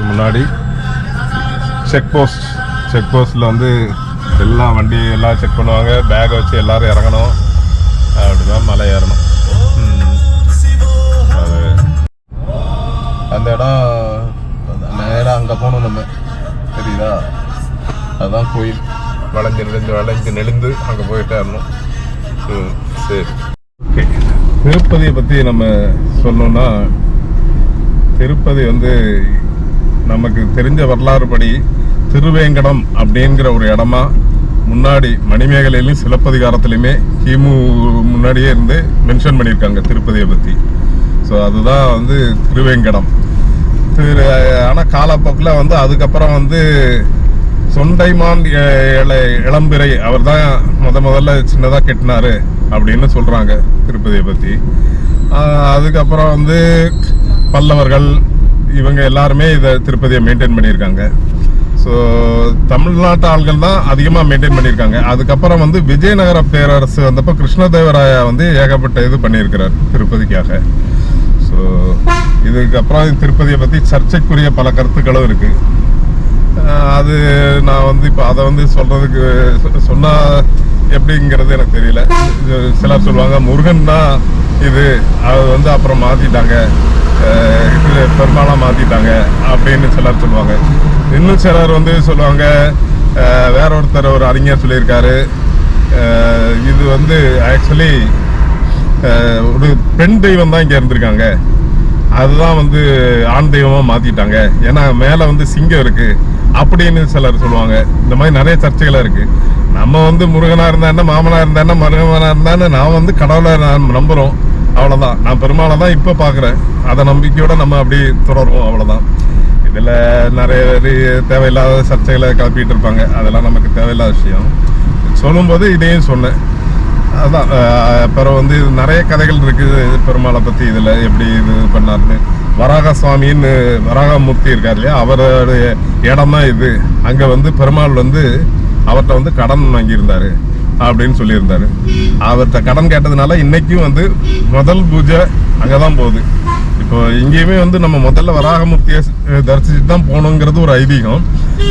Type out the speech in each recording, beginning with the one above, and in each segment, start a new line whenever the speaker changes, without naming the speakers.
முன்னாடி செக் போஸ்ட்டில் வந்து எல்லாம் வண்டி எல்லாம் செக் பண்ணுவாங்க. பேக்கை வச்சு எல்லோரும் இறங்கணும். அப்படிதான் மலை ஏறணும். அது அந்த இடம் நேராக அங்கே போகணும். நம்ம தெரியுதா, அதுதான் கோயில். வளைஞ்சு நெளிந்து அங்கே போயிட்டே இருந்தோம். சரி, ஓகே. திருப்பதியை பற்றி நம்ம சொல்லணும்னா, திருப்பதி வந்து நமக்கு தெரிஞ்ச வரலாறு படி திருவேங்கடம் அப்படிங்கிற ஒரு இடமா முன்னாடி மணிமேகலையிலையும் சிலப்பதிகாரத்துலையுமே கிமு முன்னாடியே இருந்து மென்ஷன் பண்ணியிருக்காங்க திருப்பதியை பற்றி. ஸோ அதுதான் வந்து திருவேங்கடம். ஆனால் காலப்போக்கில் வந்து அதுக்கப்புறம் வந்து சொண்டைமான் இளம்பிறை அவர் தான் முதல்ல சின்னதாக கெட்டினாரு அப்படின்னு சொல்கிறாங்க திருப்பதியை பற்றி. அதுக்கப்புறம் வந்து பல்லவர்கள் இவங்க எல்லாருமே இதை திருப்பதியை மெயின்டைன் பண்ணியிருக்காங்க. ஸோ தமிழ்நாட்டு ஆள்கள் தான் அதிகமாக மெயின்டைன் பண்ணியிருக்காங்க. அதுக்கப்புறம் வந்து விஜயநகர பேரரசு வந்தப்போ கிருஷ்ணதேவராயா வந்து ஏகப்பட்ட இது பண்ணியிருக்கிறார் திருப்பதிக்காக. ஸோ இதுக்கப்புறம் திருப்பதியை பற்றி சர்ச்சைக்குரிய பல கருத்துக்களும் இருக்குது. அது நான் வந்து இப்போ அதை வந்து சொல்கிறதுக்கு சொன்னால் எப்படிங்கிறது எனக்கு தெரியல. சிலர் சொல்லுவாங்க முருகன் தான் இது, அது வந்து அப்புறம் மாற்றிட்டாங்க, பெருமாளாக மாற்றிட்டாங்க அப்படின்னு சிலர் சொல்லுவாங்க. இன்னும் சிலர் வந்து சொல்லுவாங்க, வேற ஒருத்தர் ஒரு அறிஞர் சொல்லியிருக்காரு, இது வந்து ஆக்சுவலி ஒரு பெண் தெய்வம் தான் இங்கே இருந்திருக்காங்க, அதுதான் வந்து ஆண் தெய்வமாக மாற்றிட்டாங்க, ஏன்னா மேலே வந்து சிங்கம் இருக்குது அப்படின்னு சிலர் சொல்லுவாங்க. இந்த மாதிரி நிறைய சர்ச்சைகளாக இருக்குது. நம்ம வந்து முருகனாக இருந்தா மாமனாக இருந்தா மருகனாக இருந்தான்னு நான் வந்து கடவுளை நம்புகிறோம், அவ்வளோதான். நான் பெருமாளை தான் இப்போ பார்க்குறேன், அதை நம்பிக்கையோடு நம்ம அப்படி தொடருவோம், அவ்வளோதான். இதில் நிறைய தேவையில்லாத சர்ச்சைகளை கிளப்பிட்டு இருப்பாங்க, அதெல்லாம் நமக்கு தேவையில்லாத விஷயம். சொல்லும்போது இதையும் சொன்னேன். அதுதான் அப்புறம் வந்து நிறைய கதைகள் இருக்குது பெருமாளை பற்றி. இதில் எப்படி இது பண்ணார்னு, வராக சுவாமின்னு வராகமூர்த்தி இருக்கார் இல்லையா, அவருடைய இடம் தான் இது. அங்கே வந்து பெருமாள் வந்து அவர்கிட்ட வந்து கடன் வாங்கியிருந்தார் அப்படின்னு சொல்லியிருந்தாரு. அவர்கிட்ட கடன் கேட்டதுனால இன்னைக்கும் வந்து முதல் பூஜை அங்கே தான் போகுது. இப்போ இங்கேயுமே வந்து நம்ம முதல்ல வராகமூர்த்தியை தரிசிச்சுட்டு தான் போகணுங்கிறது ஒரு ஐதீகம்.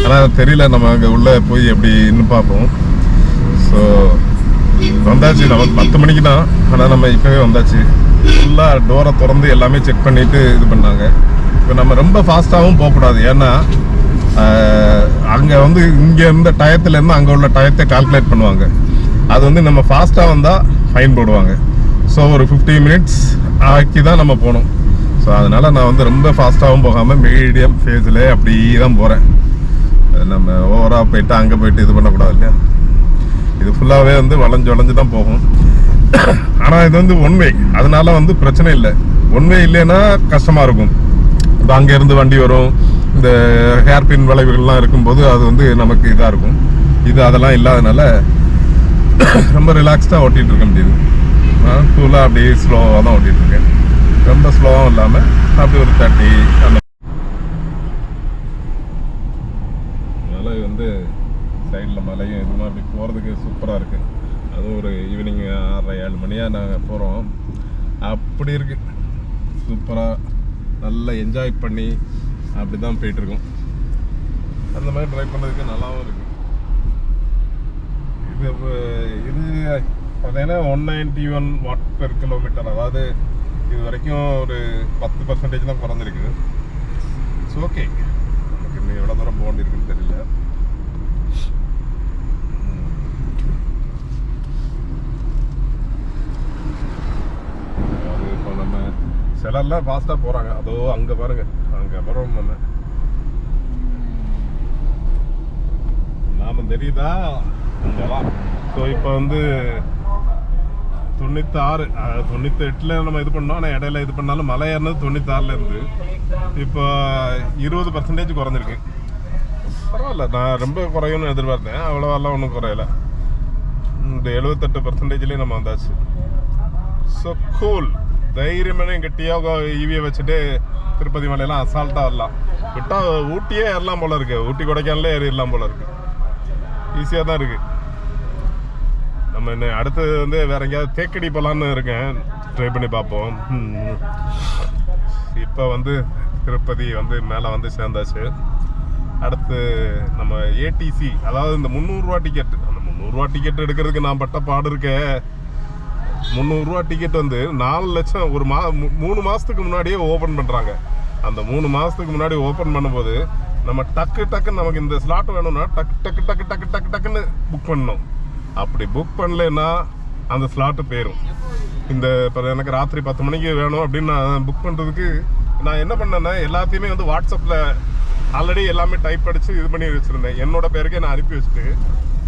ஆனால் தெரியல, நம்ம அங்கே உள்ளே போய் எப்படின்னு பார்ப்போம். ஸோ வந்தாச்சு, நமக்கு 10 மணிக்கு தான், ஆனால் நம்ம இப்போவே வந்தாச்சு. ஃபுல்லாக டோரை திறந்து எல்லாமே செக் பண்ணிவிட்டு இது பண்ணாங்க. இப்போ நம்ம ரொம்ப ஃபாஸ்ட்டாகவும் போகக்கூடாது, ஏன்னா அங்கே வந்து இங்கே இருந்த டயத்துலேருந்து அங்கே உள்ள டயத்தை கால்குலேட் பண்ணுவாங்க. அது வந்து நம்ம ஃபாஸ்ட்டாக வந்தால் ஃபைன் போடுவாங்க. ஸோ ஒரு 15 மினிட்ஸ் ஆக்கி தான் நம்ம போகணும். ஸோ அதனால் நான் வந்து ரொம்ப ஃபாஸ்ட்டாகவும் போகாமல் மீடியம் ஃபேஸில் அப்படி தான் போகிறேன். நம்ம ஓவராக போயிட்டு அங்கே போயிட்டு இது பண்ணக்கூடாது இல்லையா. இது ஃபுல்லாகவே வந்து வளைஞ்சு தான் போகும். ஆனால் இது வந்து ஒன்வே, அதனால வந்து பிரச்சனை இல்லை. ஒன்வே இல்லைன்னா கஷ்டமாக இருக்கும். இப்போ அங்கேருந்து வண்டி வரும், இந்த ஹேர்பின் வளைவுகள்லாம் இருக்கும்போது அது வந்து நமக்கு இதாக இருக்கும். இது அதெல்லாம் இல்லாதனால ரொம்ப ரிலாக்ஸ்டாக ஓட்டிகிட்டு இருக்க முடியுது. ஃபுல்லாக அப்படியே ஸ்லோவாக தான் ஓட்டிகிட்டு இருக்கேன். ரொம்ப ஸ்லோவாகவும் இல்லாமல் அப்படி ஒரு 30 அந்த மலை வந்து சைடில் மலையும் இதுமாதிரி அப்படி போகிறதுக்கு சூப்பராக இருக்குது. அதுவும் ஒரு ஈவினிங் 6-7 மணியாக நாங்கள் போகிறோம். அப்படி இருக்குது சூப்பராக, நல்லா என்ஜாய் பண்ணி அப்படி தான் போயிட்டுருக்கோம். அந்த மாதிரி ட்ரைவ் பண்ணுறதுக்கு நல்லாவும் இருக்குது. இது பார்த்தீங்கன்னா 191 watt/km. அதாவது இது வரைக்கும் ஒரு 10% தான் குறைஞ்சிருக்கு. ஸோ ஓகே, நமக்கு இன்னும் எவ்வளோ தூரம் போக வேண்டியிருக்குன்னு தெரியல. அது இப்போ நம்ம சிலர்லாம் ஃபாஸ்ட்டாக போகிறாங்க. அதோ அங்கே பாருங்கள், அங்கே அப்புறம் நாம் தெரியுதா அங்கெல்லாம். ஸோ இப்போ வந்து 96 98 நம்ம இது பண்ணோம். ஆனால் இடையில இது பண்ணாலும் மலை ஏறினது 96 இப்போ 20% குறைஞ்சிருக்கு. பரவாயில்ல, நான் ரொம்ப குறையும்னு எதிர்பார்த்தேன், அவ்வளோவெல்லாம் ஒன்றும் குறையலை. இந்த 78% நம்ம வந்தாச்சு. ஸோ கூல், தைரியமான கெட்டியாக ஈவியை வச்சுட்டு திருப்பதி மலையெல்லாம் அசால்ட்டாக வரலாம். விட்டால் ஊட்டியே ஏறலாம் போல இருக்கு, ஊட்டி கொடைக்கானலே ஏறிடலாம் போல இருக்கு. ஈஸியாக தான் இருக்குது. நம்ம என்ன அடுத்தது வந்து வேற எங்கேயாவது தேக்கடி போகலான்னு இருக்கேன், ட்ரை பண்ணி பார்ப்போம். இப்போ வந்து திருப்பதி வந்து மேலே வந்து சேர்ந்தாச்சு. அடுத்து நம்ம ஏடிசி, அதாவது இந்த 300 ரூபா டிக்கெட், அந்த 300 ரூபா டிக்கெட் எடுக்கிறதுக்கு நான் பட்ட பாடு இருக்கேன். 300 ரூபா டிக்கெட் வந்து 4 லட்சம் ஒரு 3 மாதத்துக்கு முன்னாடியே ஓப்பன் பண்ணுறாங்க. அந்த 3 மாதத்துக்கு முன்னாடி ஓப்பன் பண்ணும்போது நம்ம டக்குன்னு நமக்கு இந்த ஸ்லாட் வேணும்னா டக்குன்னு புக் பண்ணணும். அப்படி புக் பண்ணலன்னா அந்த ஸ்லாட்டு போயிடும். இந்த இப்போ எனக்கு ராத்திரி 10 மணிக்கு வேணும் அப்படின்னு நான் புக் பண்ணுறதுக்கு நான் என்ன பண்ணேன்னா எல்லாத்தையுமே வந்து வாட்ஸ்அப்பில் ஆல்ரெடி எல்லாமே டைப் அடித்து இது பண்ணி வச்சுருந்தேன். என்னோட பேருக்கே நான் அனுப்பி வச்சுட்டு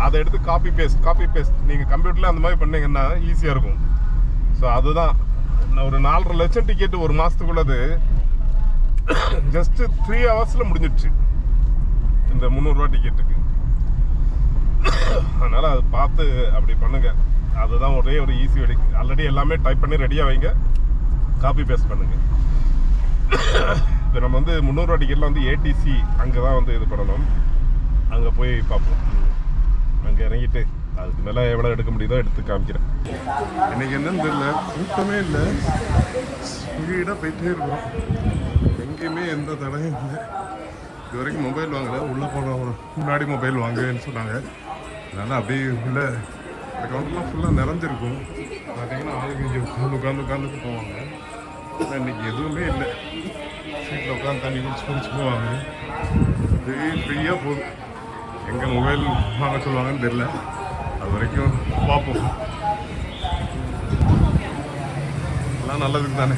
அதை எடுத்து காப்பி பேஸ்ட் நீங்கள் கம்ப்யூட்டரில் அந்த மாதிரி பண்ணிங்கன்னா ஈஸியாக இருக்கும். ஸோ அதுதான் ஒரு 4.5 லட்சம் டிக்கெட்டு ஒரு மாதத்துக்குள்ளது ஜஸ்ட்டு 3 ஹவர்ஸில் முடிஞ்சிடுச்சு இந்த 300 ரூபா டிக்கெட்டுக்கு. அதனால் அது பார்த்து அப்படி பண்ணுங்க. அதுதான் ஒரே ஒரு ஈஸி வழி. ஆல்ரெடி எல்லாமே டைப் பண்ணி ரெடியாக வைங்க, காப்பி பேஸ்ட் பண்ணுங்கள். இப்போ நம்ம வந்து 300 ரூபா டிக்கெட்டில் வந்து ஏடிசி அங்கே தான் வந்து இது பண்ணணும். அங்கே போய் பார்ப்போம். அங்கே இறங்கிட்டு அதுக்கு மேலே எவ்வளோ எடுக்க முடியுதோ எடுத்து காமிக்கிறேன். எனக்கு என்னன்னு தெரியல, கூட்டமே இல்லை, ஸ்பீடாக போயிட்டே இருக்கிறோம். எங்கேயுமே எந்த தடையும் இல்லை. இது வரைக்கும் மொபைல் வாங்கலை. உள்ளே போனவங்க முன்னாடி மொபைல் வாங்குவேன்னு சொன்னாங்க. அதனால் அப்படியே உள்ள இந்த கவுண்டர்லாம் ஃபுல்லாக நிறைஞ்சிருக்கும். பார்த்தீங்கன்னா ஆளுங்க இங்கே உட்காந்துட்டு போவாங்க. ஆனால் இன்றைக்கி எதுவுமே இல்லை. சீட்டில் உட்காந்து தண்ணி குடிச்சு போவாங்க. அப்படியே ஃப்ரீயாக போதும். எங்கே மொபைல் வாங்க சொல்லுவாங்கன்னு தெரியல. அது வரைக்கும் பார்ப்போம். எல்லாம் நல்லதுக்கு தானே.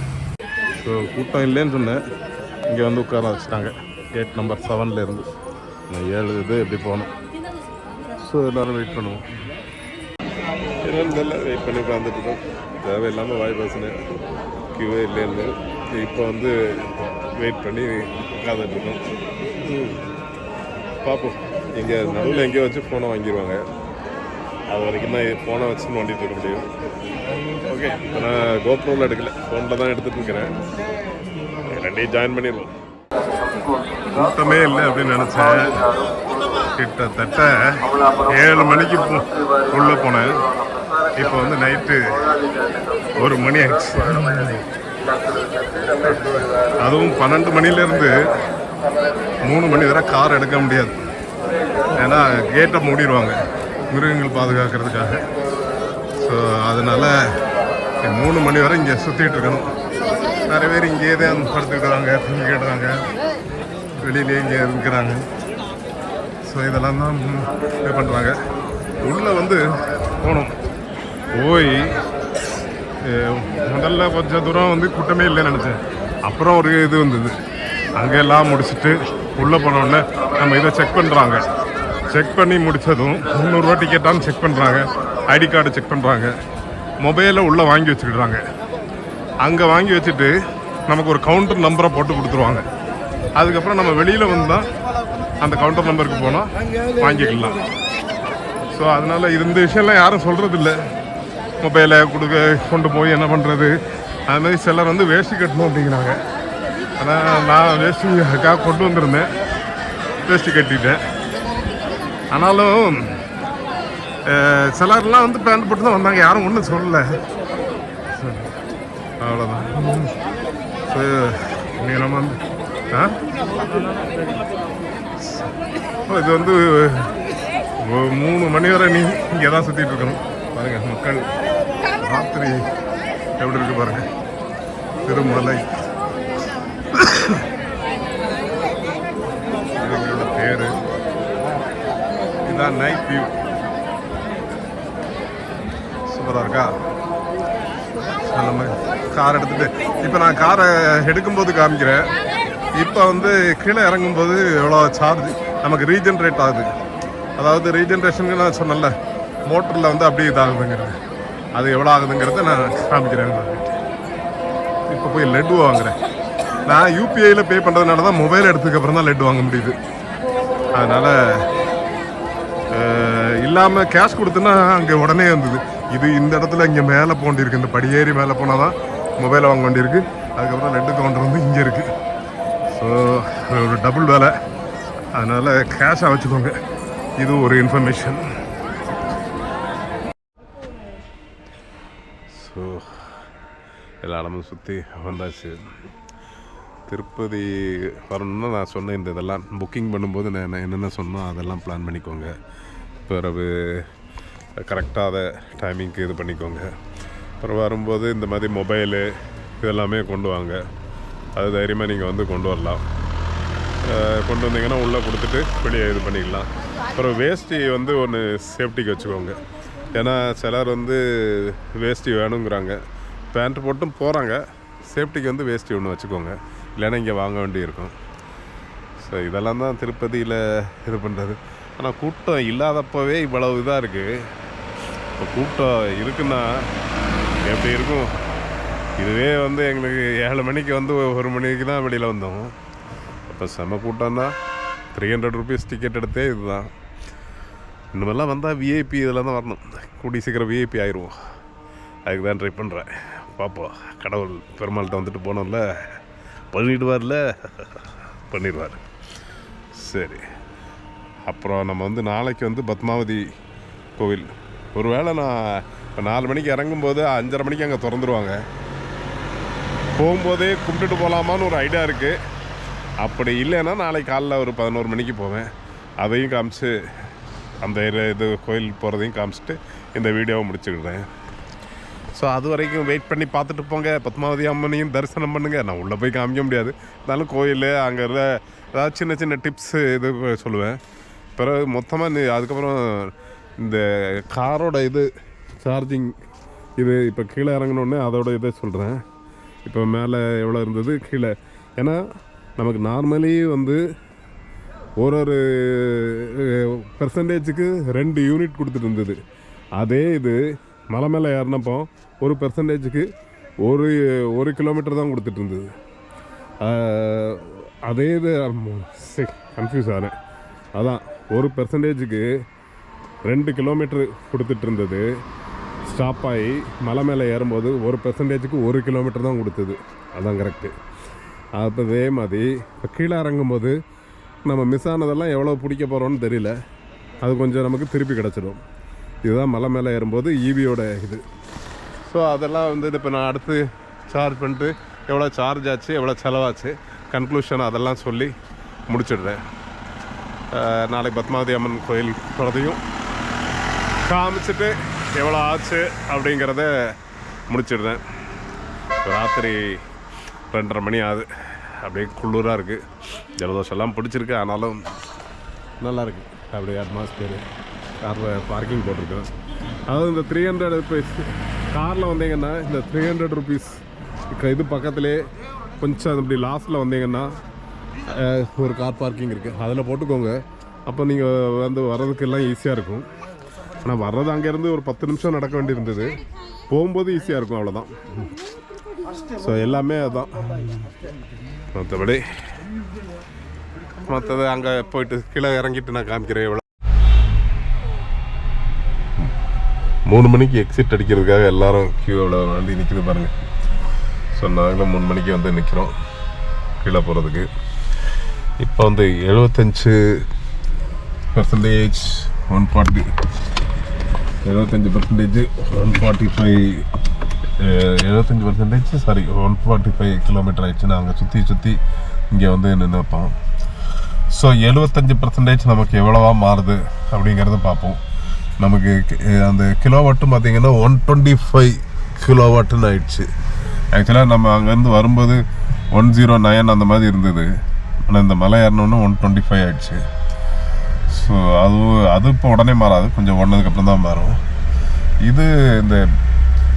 ஸோ கூட்டம் இல்லைன்னு சொன்னேன். இங்கே வந்து உட்கார வச்சுட்டாங்க. கேட் நம்பர் 7 இருந்து நான் 7 இது எப்படி போகணும். ஸோ எல்லோரும் வெயிட் பண்ணுவோம். என்னன்னு தெரியல, வெயிட் பண்ணி உட்காந்துட்ருக்கோம். தேவையில்லாமல் வாய் பேசினேன், கியூவே இல்லைன்னு. இப்போ வந்து வெயிட் பண்ணி உட்காந்துட்ருக்கோம். பார்ப்போம். இங்கே நடுவில் எங்கேயோ வச்சு ஃபோனை வாங்கிடுவாங்க. அது வரைக்கும் தான் ஃபோனை வச்சு நோண்டிட்டு இருக்க முடியும். ஓகே, இப்போ நான் கோப்ரோவில் எடுக்கல, ஃபோனில் தான் எடுத்துகிட்டு இருக்கிறேன். ரெண்டையும் ஜாயின் பண்ணிடுவோம். கூட்டமே இல்லை அப்படின்னு நினச்சேன். கிட்டத்தட்ட 7 மணிக்கு உள்ளே போனேன். இப்போ வந்து நைட்டு 1 மணி ஆயிடுச்சு. அதுவும் 12 மணிலேருந்து 3 மணி வரை கார் எடுக்க முடியாது. ஏன்னா கேட்டை மூடிடுவாங்க மிருகங்கள் பாதுகாக்கிறதுக்காக. ஸோ அதனால் 3 மணி வரை இங்கே சுற்றிட்டு இருக்கணும். நிறைய பேர் இங்கேயே தான் படுத்துக்கிட்டாங்க, தூங்கி கேட்டுறாங்க, வெளியிலே இங்கே இருக்கிறாங்க. ஸோ இதெல்லாம் தான் இது பண்ணுறாங்க. உள்ளே வந்து போனோம். போய் முதல்ல கொஞ்சம் தூரம் வந்து கூட்டமே இல்லைன்னு நினச்சேன். அப்புறம் ஒரு இது வந்தது. அங்கெல்லாம் முடிச்சுட்டு உள்ளே போனோடனே நம்ம இதை செக் பண்ணுறாங்க. செக் பண்ணி முடித்ததும் 300 ரூபா டிக்கெட்டான்னு செக் பண்ணுறாங்க. ஐடி கார்டு செக் பண்ணுறாங்க. மொபைலை உள்ளே வாங்கி வச்சுக்கிடுறாங்க. அங்கே வாங்கி வச்சுட்டு நமக்கு ஒரு கவுண்டர் நம்பரை போட்டு கொடுத்துருவாங்க. அதுக்கப்புறம் நம்ம வெளியில் வந்து தான் அந்த கவுண்டர் நம்பருக்கு போனால் வாங்கிக்கலாம். ஸோ அதனால் இந்த விஷயம்லாம் யாரும் சொல்கிறதில்ல. மொபைலை கொண்டு போய் என்ன பண்ணுறது. அதுமாதிரி சிலர் வந்து வேஷ்டி கட்டணும் அப்படிங்கிறாங்க. ஆனால் நான் வேஷ்டிக்காக கொண்டு வந்திருந்தேன், வேஷ்டி கட்டிட்டேன். ஆனாலும் சிலர்லாம் வந்து பேண்ட் போட்டு தான் வந்தாங்க. யாரும் ஒன்றும் சொல்லலை. அவ்வளோதான். ஸோ நீங்கள் நம்ம வந்து இது வந்து 3 மணி வரை நீ இங்கே தான் சுற்றிட்டு இருக்கணும். பாருங்கள் மக்கள் ராத்திரி எப்படி இருக்கு பாருங்கள். திருமலை எங்களோட பேர் இதான். நைட் வியூ சூப்பராக இருக்கா. நம்ம கார் எடுத்துகிட்டு இப்போ நான் காரை எடுக்கும்போது காமிக்கிறேன். இப்போ வந்து கீழே இறங்கும்போது எவ்வளோ சார்ஜ் நமக்கு ரீஜென்ரேட் ஆகுது. அதாவது ரீஜென்ரேஷனுக்கு நான் சொன்னல, மோட்டரில் வந்து அப்படியே இதாகுதுங்கிறது. அது எவ்வளோ ஆகுதுங்கிறத நான் காமிக்கிறேன். இப்போ போய் லெட்டு வாங்குகிறேன். நான் யூபிஐயில் பே பண்ணுறதுனால தான் மொபைல் எடுத்ததுக்கப்புறம் தான் லெட்டு வாங்க முடியுது. அதனால் இல்லாமல் கேஷ் கொடுத்தோன்னா அங்கே உடனே வந்தது. இது இந்த இடத்துல இங்கே மேலே போண்டிருக்கு. இந்த படியேறி மேலே போனால் தான் மொபைலை வாங்க வேண்டியிருக்கு. அதுக்கப்புறம் லெட்டு கவுண்டர் வந்து இங்கே இருக்குது. ஸோ ஒரு டபுள் வேலை. அதனால் கேஷாக வச்சுக்கோங்க. இது ஒரு இன்ஃபர்மேஷன். ஸோ எல்லா இடமும் சுற்றி வந்தாச்சு. திருப்பதி வரணும்னா நான் சொன்ன இந்த இதெல்லாம் புக்கிங் பண்ணும்போது நான் என்னென்ன சொன்னோம் அதெல்லாம் பிளான் பண்ணிக்கோங்க. பிறகு கரெக்டாக அதை டைமிங்க்கு இது பண்ணிக்கோங்க. அப்புறம் வரும்போது இந்த மாதிரி மொபைலு இதெல்லாமே கொண்டு வாங்க. அது தைரியமாக நீங்கள் வந்து கொண்டு வரலாம். கொண்டு வந்தீங்கன்னா உள்ளே கொடுத்துட்டு வெளியே இது பண்ணிக்கலாம். அப்புறம் வேஷ்டி வந்து ஒன்று சேஃப்டிக்கு வச்சுக்கோங்க. ஏன்னா சிலர் வந்து வேஷ்டி வேணுங்கிறாங்க, பேண்ட்டு போட்டும் போகிறாங்க. சேஃப்டிக்கு வந்து வேஷ்டி ஒன்று வச்சுக்கோங்க, இல்லைன்னா இங்கே வாங்க வேண்டியிருக்கும். ஸோ இதெல்லாம் தான் திருப்பதியில் இது பண்ணுறது. ஆனால் கூட்டம் இல்லாதப்பவே இவ்வளவு இதாக இருக்குது. இப்போ கூட்டம் இருக்குன்னா எப்படி இருக்கும்? இதுவே வந்து எங்களுக்கு 7 மணிக்கு வந்து 1 மணிக்கு தான் வெளியில் வந்தோம். அப்போ செம கூட்டம்னா 300 rupees டிக்கெட் எடுத்தே இதுதான். இந்தமாதிரிலாம் வந்தால் விஐபி இதில் தான் வரணும். கூடி சீக்கிரம் விஐபி ஆயிடுவோம். அதுக்கு தான் ட்ரை பண்ணுறேன். பார்ப்போம். கடவுள் பெருமாள்கிட்ட வந்துட்டு போனோம்ல, பண்ணிடுவார்ல, பண்ணிடுவார். சரி, அப்புறம் நம்ம வந்து நாளைக்கு வந்து பத்மாவதி கோவில். ஒருவேளை நான் இப்போ 4 மணிக்கு இறங்கும்போது 5:30 மணிக்கு அங்கே திறந்துருவாங்க. போகும்போதே கும்பிட்டுட்டு போகலாமான்னு ஒரு ஐடியா இருக்குது. அப்படி இல்லைன்னா நாளைக்கு காலைல ஒரு 11 மணிக்கு போவேன். அதையும் காமிச்சு அந்த இது கோயில் போகிறதையும் காமிச்சிட்டு இந்த வீடியோவை முடிச்சுக்கிடுறேன். ஸோ அது வரைக்கும் வெயிட் பண்ணி பார்த்துட்டு போங்க. பத்மாவதி அம்மனையும் தரிசனம் பண்ணுங்கள். நான் உள்ளே போய் காமிக்க முடியாது, இருந்தாலும் கோயில் அங்கே ஏதாவது சின்ன சின்ன டிப்ஸு இது சொல்லுவேன். பிறகு மொத்தமாக அதுக்கப்புறம் இந்த காரோட இது சார்ஜிங் இது இப்போ கீழே இறங்கினோடனே அதோட இதை சொல்கிறேன். இப்போ மேலே எவ்வளோ இருந்தது, கீழே. ஏன்னா நமக்கு நார்மலி வந்து ஒரு பெர்சன்டேஜுக்கு 2 யூனிட் கொடுத்துட்டு இருந்தது. அதே இது மலை மேலே ஏறினப்போ ஒரு பெர்சன்டேஜுக்கு 1 கிலோமீட்டர் தான் கொடுத்துட்டு இருந்தது. அதே இது கன்ஃபியூஸ் ஆனேன். அதான் ஒரு பெர்சன்டேஜுக்கு 2 கிலோமீட்டர் கொடுத்துட்டு இருந்தது. ஸ்டாப் ஆகி மலை மேலே ஏறும்போது ஒரு பெர்சன்டேஜுக்கு 1 கிலோமீட்டர் தான் கொடுத்தது. அதான் கரெக்டு. அப்போ அதே மாதிரி இப்போ கீழே இறங்கும்போது நம்ம மிஸ் ஆனதெல்லாம் எவ்வளோ பிடிக்க போகிறோன்னு தெரியல. அது கொஞ்சம் நமக்கு திருப்பி கிடச்சிடும். இதுதான் மலை மேலே ஏறும்போது ஈவியோட இது. ஸோ அதெல்லாம் வந்து இப்போ நான் அடுத்து சார்ஜ் பண்ணிட்டு எவ்வளோ சார்ஜ் ஆச்சு, எவ்வளோ செலவாச்சு, கன்க்ளூஷன் அதெல்லாம் சொல்லி முடிச்சிடுறேன். நாளைக்கு பத்மாவதி அம்மன் கோயில் போகிறதையும் காமிச்சிட்டு எவ்வளோ ஆச்சு அப்படிங்கிறத முடிச்சிடுறேன். ராத்திரி 2:30 மணி ஆகுது. அப்படியே குளிராக இருக்குது. ஜலதோஷம்லாம் பிடிச்சிருக்கு, ஆனாலும் நல்லா இருக்குது. அப்படியே அட்மாஸ்பியரு. காரில் பார்க்கிங் போட்டிருக்கோம். அதாவது இந்த 300 rupees காரில் வந்தீங்கன்னா இந்த 300 rupees இது பக்கத்துலேயே கொஞ்சம் அப்படி லாஸ்ட்டில் வந்தீங்கன்னா ஒரு கார் பார்க்கிங் இருக்குது, அதில் போட்டுக்கோங்க. அப்போ நீங்கள் வந்து வர்றதுக்கெல்லாம் ஈஸியாக இருக்கும். ஆனால் வர்றது அங்கேருந்து ஒரு 10 நிமிஷம் நடக்க வேண்டியிருந்தது. போகும்போது ஈஸியாக இருக்கும், அவ்வளோதான். ஸோ எல்லாமே அதுதான். மற்றது அங்கே போயிட்டு கீழே இறங்கிட்டு நான் காமிக்கிறேன். எவ்வளோ 3 மணிக்கு எக்ஸிட் அடிக்கிறதுக்காக எல்லாரும் கியூவில் வண்டி நிற்கிது பாருங்கள். ஸோ நாங்களும் 3 மணிக்கு வந்து நிற்கிறோம் கீழே போகிறதுக்கு. இப்போ வந்து 75% 140 75% 145 75% சாரி 145 கிலோமீட்டர் ஆயிடுச்சு. நாங்கள் சுற்றி இங்கே வந்து நின்றுப்போம். ஸோ 75% நமக்கு எவ்வளவா மாறுது அப்படிங்கிறத பார்ப்போம். நமக்கு அந்த கிலோவாட்டும் பார்த்திங்கன்னா 125 கிலோவாட்டுன்னு ஆயிடுச்சு. ஆக்சுவலாக நம்ம அங்கேருந்து வரும்போது 109 அந்த மாதிரி இருந்தது. ஆனால் இந்த மலை ஏறினோன்னு 125 ஆயிடுச்சு. ஸோ அது இப்போ உடனே மாறாது, கொஞ்சம் ஓடினதுக்கப்புறம் தான் மாறும். இது இந்த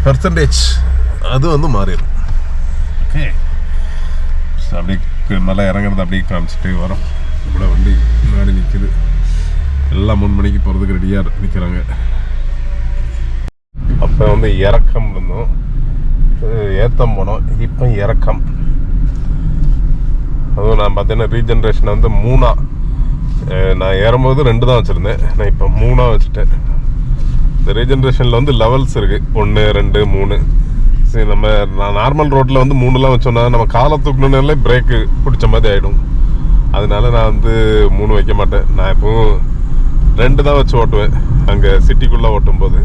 பெர்சன்டேஜ் அது வந்து மாறிடும். ஓகே, ஸோ அப்படியே மலை இறங்குறது அப்படியே காமிச்சிட்டு வரோம். இவ்வளோ வண்டி முன்னாடி நிற்கிது. எல்லாம் 3 மணிக்கு போகிறதுக்கு ரெடியாக நிற்கிறாங்க. அப்போ வந்து இறக்கம் இருந்தோம், ஏற்றம் போனோம். இப்போ இறக்கம். அதுவும் நான் பார்த்தீங்கன்னா ரீஜென்ரேஷன் வந்து 3 நான் ஏறும்போது 2 தான் வச்சுருந்தேன். நான் இப்போ 3 வச்சுட்டேன். இந்த ரீஜென்ரேஷனில் வந்து லெவல்ஸ் இருக்குது, 1 2 3. சரி, நம்ம நார்மல் ரோட்டில் வந்து 3லாம் வச்சோன்னா நம்ம காலை தூக்கணுன்னாலே பிரேக்கு பிடிச்ச மாதிரி ஆகிடும். அதனால நான் வந்து 3 வைக்க மாட்டேன். நான் எப்பவும் 2 தான் வச்சு ஓட்டுவேன் அங்கே சிட்டிக்குள்ளே ஓட்டும்போது.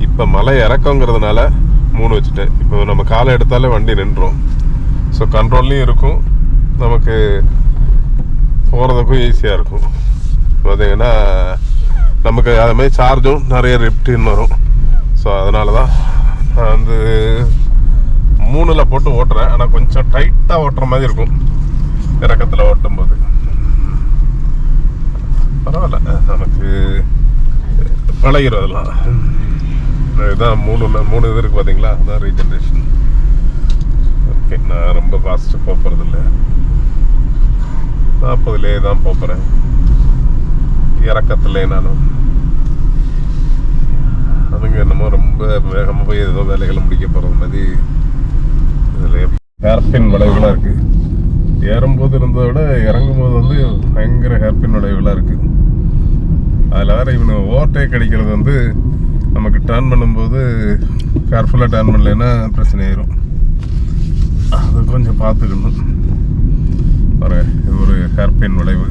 இப்போ மலை இறக்கங்கிறதுனால 3 வச்சுட்டேன். இப்போ நம்ம காலை எடுத்தாலே வண்டி நின்றோம். ஸோ கண்ட்ரோல்லையும் இருக்கும், நமக்கு போகிறதுக்கும் ஈஸியாக இருக்கும். பார்த்தீங்கன்னா நமக்கு அது மாதிரி சார்ஜும் நிறைய ரிப்டின் வரும். ஸோ அதனால தான் நான் வந்து 3ல் போட்டு ஓட்டுறேன். ஆனால் கொஞ்சம் டைட்டாக ஓட்டுற மாதிரி இருக்கும் இறக்கத்தில் ஓட்டும்போது. பரவாயில்ல, நமக்கு பழகிடும் அதெல்லாம். இதுதான் 3 இது இருக்குது பார்த்தீங்களா, அதுதான் ரீஜென்ரேஷன். ஓகே, நான் ரொம்ப ஃபாஸ்ட்டு போகிறதில்ல, 40லே தான் போகிறேன் இறக்கத்திலே. நானும் அதுங்க என்னமோ ரொம்ப வேகமாக போய் ஏதோ வேலைகளை முடிக்க போகிறது மாதிரி. இதில் ஹேர்பின் விளைவுகளாக இருக்குது. ஏறும்போது இருந்ததை விட இறங்கும்போது வந்து பயங்கர ஹேர்பின் விளைவுகளாக இருக்குது. அதில் வேறு இவனு ஓவர்டேக் அடிக்கிறது வந்து நமக்கு டர்ன் பண்ணும்போது கேர்ஃபுல்லாக டர்ன் பண்ணலைன்னா பிரச்சனை ஆயிரும். அது கொஞ்சம் பார்த்துக்கணும். இது ஒரு ஹேர்பின் விளைவு.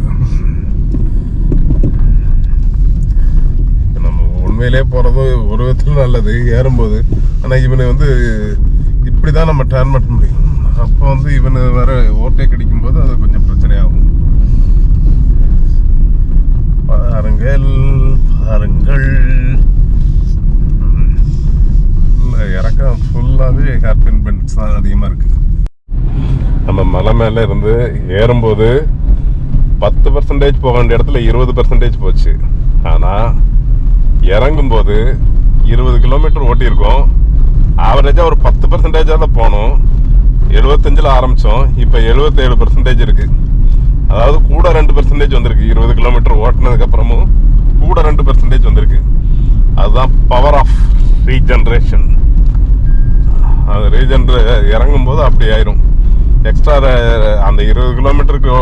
நம்ம உண்மையிலே போகிறது ஒரு விதத்தில் நல்லது ஏறும்போது. ஆனால் இவனை வந்து இப்படி தான் நம்ம டர்ன் பண்ண முடியும். அப்போ வந்து இவனு வேற ஓவர்டேக் அடிக்கும்போது அது கொஞ்சம் பிரச்சனையாகும். பாருங்கள் பாருங்கள், இறக்கம் ஃபுல்லாகவே ஹேர்பின் பென்ட்ஸ் தான் அதிகமாக இருக்குது. நம்ம மலை மேலே இருந்து ஏறும்போது 10% போக வேண்டிய இடத்துல 20% போச்சு. ஆனால் இறங்கும்போது 20 கிலோமீட்டர் ஓட்டியிருக்கோம். ஆவரேஜாக ஒரு 10% தான் போனோம். 75ல் ஆரம்பித்தோம், இப்போ 77% இருக்குது. அதாவது கூட 2% வந்திருக்கு. 20 கிலோமீட்டர் ஓட்டினதுக்கப்புறமும் கூட 2% வந்திருக்கு. அதுதான் பவர் ஆஃப் ரீஜென்ரேஷன். அது இறங்கும்போது அப்படி ஆயிரும். எக்ஸ்ட்ரா அந்த 20 கிலோமீட்டருக்கு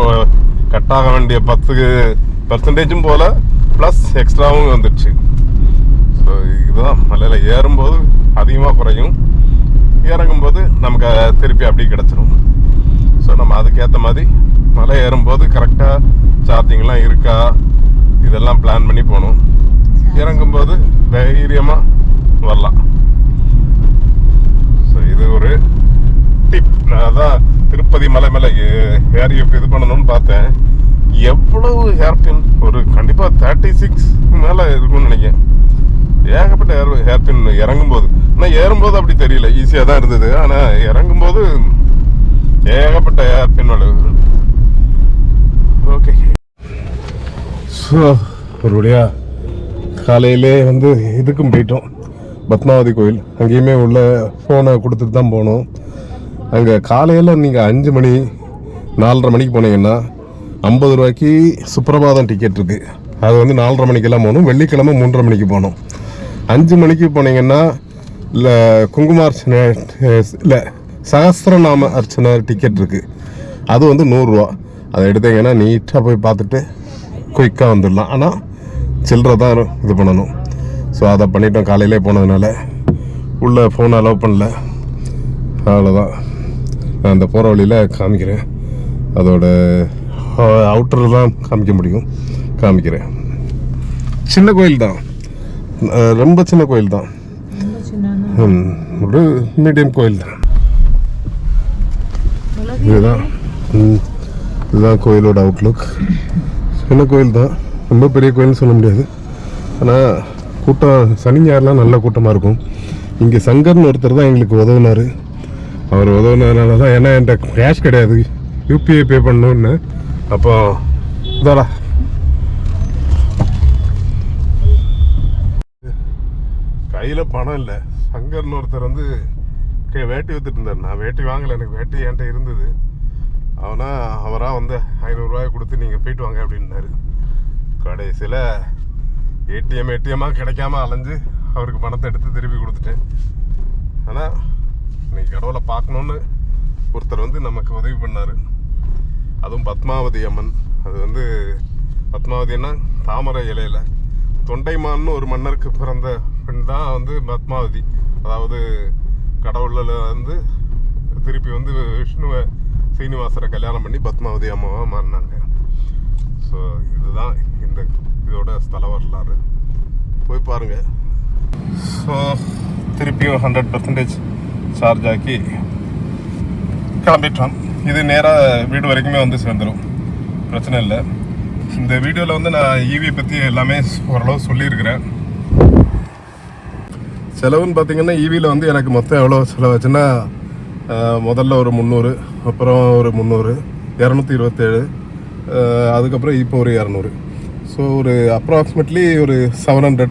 கட்டாக வேண்டிய 10% போல ப்ளஸ் எக்ஸ்ட்ராவும் வந்துடுச்சு. ஸோ இதுதான் மலையில் ஏறும்போது அதிகமாக குறையும், இறங்கும்போது நமக்கு திருப்பி அப்படியே கிடச்சிரும். ஸோ நம்ம அதுக்கேற்ற மாதிரி மலை ஏறும்போது கரெக்டாக சார்ஜிங்லாம் இருக்கா இதெல்லாம் பிளான் பண்ணி போகணும். இறங்கும்போது தைரியமாக வரலாம். ஸோ இது ஒரு டிப். நான் அதான் திருப்பதி மலை மேலே ஏறி இது பண்ணணும்னு பார்த்தேன். எவ்வளவு ஹேர்பின், ஒரு கண்டிப்பாக 36 மேலே இருக்கும்னு நினைக்கிறேன். ஏகப்பட்ட ஹேர்பின் இறங்கும்போது. ஆனால் ஏறும்போது அப்படி தெரியல, ஈஸியாக தான் இருந்தது. ஆனால் இறங்கும்போது ஏகப்பட்ட ஹேர்பின் விளைவுகள். ஓகே, ஸோ ஒரு வழியாக காலையிலே வந்து இதுக்கும் போயிட்டோம், பத்மாவதி கோயில். அங்கேயுமே உள்ள ஃபோனை கொடுத்துட்டு தான் போனோம். அங்கே காலையில் நீங்கள் 5 மணி 4:30 மணிக்கு போனீங்கன்னா 50 ரூபாய்க்கு சுப்பிரபாதம் டிக்கெட் இருக்குது. அது வந்து 4:30 மணிக்கெல்லாம் போகணும். வெள்ளிக்கிழமை 3:30 மணிக்கு போகணும். 5 மணிக்கு போனீங்கன்னா இல்லை குங்குமார்ச்சனை இல்லை சகஸ்திரநாம அர்ச்சனை டிக்கெட் இருக்குது. அது வந்து 100 ரூபா. அதை எடுத்தீங்கன்னா நீட்டாக போய் பார்த்துட்டு குயிக்காக வந்துடலாம். ஆனால் சில்லறை தான் இது பண்ணணும். ஸோ அதை பண்ணிட்டோம். காலையிலே போனதுனால உள்ளே ஃபோன் அலோவ் பண்ணல. அவ்வளோதான். நான் அந்த போகிற வழியில் காமிக்கிறேன். அதோட அவுட்டர் தான் காமிக்க முடியும், காமிக்கிறேன். சின்ன கோயில் தான், ரொம்ப சின்ன கோயில் தான், ஒரு மீடியம் கோயில் தான். இதுதான் கோயிலோட அவுட்லுக். சின்ன கோயில் தான், ரொம்ப பெரிய கோயில்னு சொல்ல முடியாது. ஆனால் கூட்டம் சனி ஞாயிறுலாம் நல்ல கூட்டமாக இருக்கும். இங்கே சங்கர்னு ஒருத்தர் தான் எங்களுக்கு உதவுனார். அவர் உதவுனதுனால தான், ஏன்னா என்கிட்ட கேஷ் கிடையாது, யூபிஐ பே பண்ணணுன்னு. அப்போ இதாடா கையில் பணம் இல்லை. சங்கர்னு ஒருத்தர் வந்து வேட்டி வித்துட்டு இருந்தார். நான் வேட்டி வாங்கலை, எனக்கு வேட்டி என்கிட்ட இருந்தது. அவராக வந்து 500 ரூபாய் கொடுத்து நீங்கள் போயிட்டு வாங்க அப்படின்னாரு. கடைசியில் ஏடிஎம்மாக கிடைக்காம அலைஞ்சு அவருக்கு பணத்தை எடுத்து திருப்பி கொடுத்துட்டேன். ஆனால் இன்னைக்கு கடவுளை பார்க்கணுன்னு ஒருத்தர் வந்து நமக்கு உதவி பண்ணார். அதுவும் பத்மாவதி அம்மன். அது வந்து பத்மாவதினா தாமரை இலையில் தொண்டைமான்னு ஒரு மன்னருக்கு பிறந்த பெண் தான் வந்து பத்மாவதி. அதாவது கடவுளில் வந்து திருப்பி வந்து விஷ்ணுவை சீனிவாசரை கல்யாணம் பண்ணி பத்மாவதி அம்மாவாக மாறினாங்க. ஸோ இதுதான் இதோட ஸ்தல வரலாறு. போய் பாருங்கள். ஸோ திருப்பியும் 100% சார்ஜ் ஆக்கி கிளம்பிட்டோம். இது நேராக வீடு வரைக்குமே வந்து சேர்ந்துடும், பிரச்சனை இல்லை. இந்த வீடியோவில் வந்து நான் ஈவி பற்றி எல்லாமே ஓரளவு சொல்லியிருக்கிறேன். செலவுன்னு பார்த்தீங்கன்னா ஈவியில் வந்து எனக்கு மொத்தம் எவ்வளோ செலவாச்சுன்னா, முதல்ல ஒரு 300, அப்புறம் ஒரு 300, 227, அதுக்கப்புறம் இப்போ ஒரு 200. ஸோ ஒரு அப்ராக்சிமேட்லி ஒரு 700,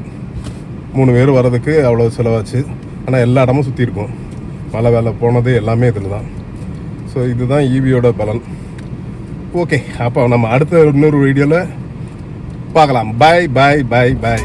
3 பேர் வர்றதுக்கு அவ்வளோ செலவாச்சு. ஆனால் எல்லா இடமும் சுற்றிருக்கோம், மழை வேலை போனது எல்லாமே இதில் தான். ஸோ இதுதான் ஈவியோட பலன். ஓகே, அப்போ நம்ம அடுத்த இன்னொரு வீடியோவில் பார்க்கலாம். பாய் பாய் பாய் பாய்.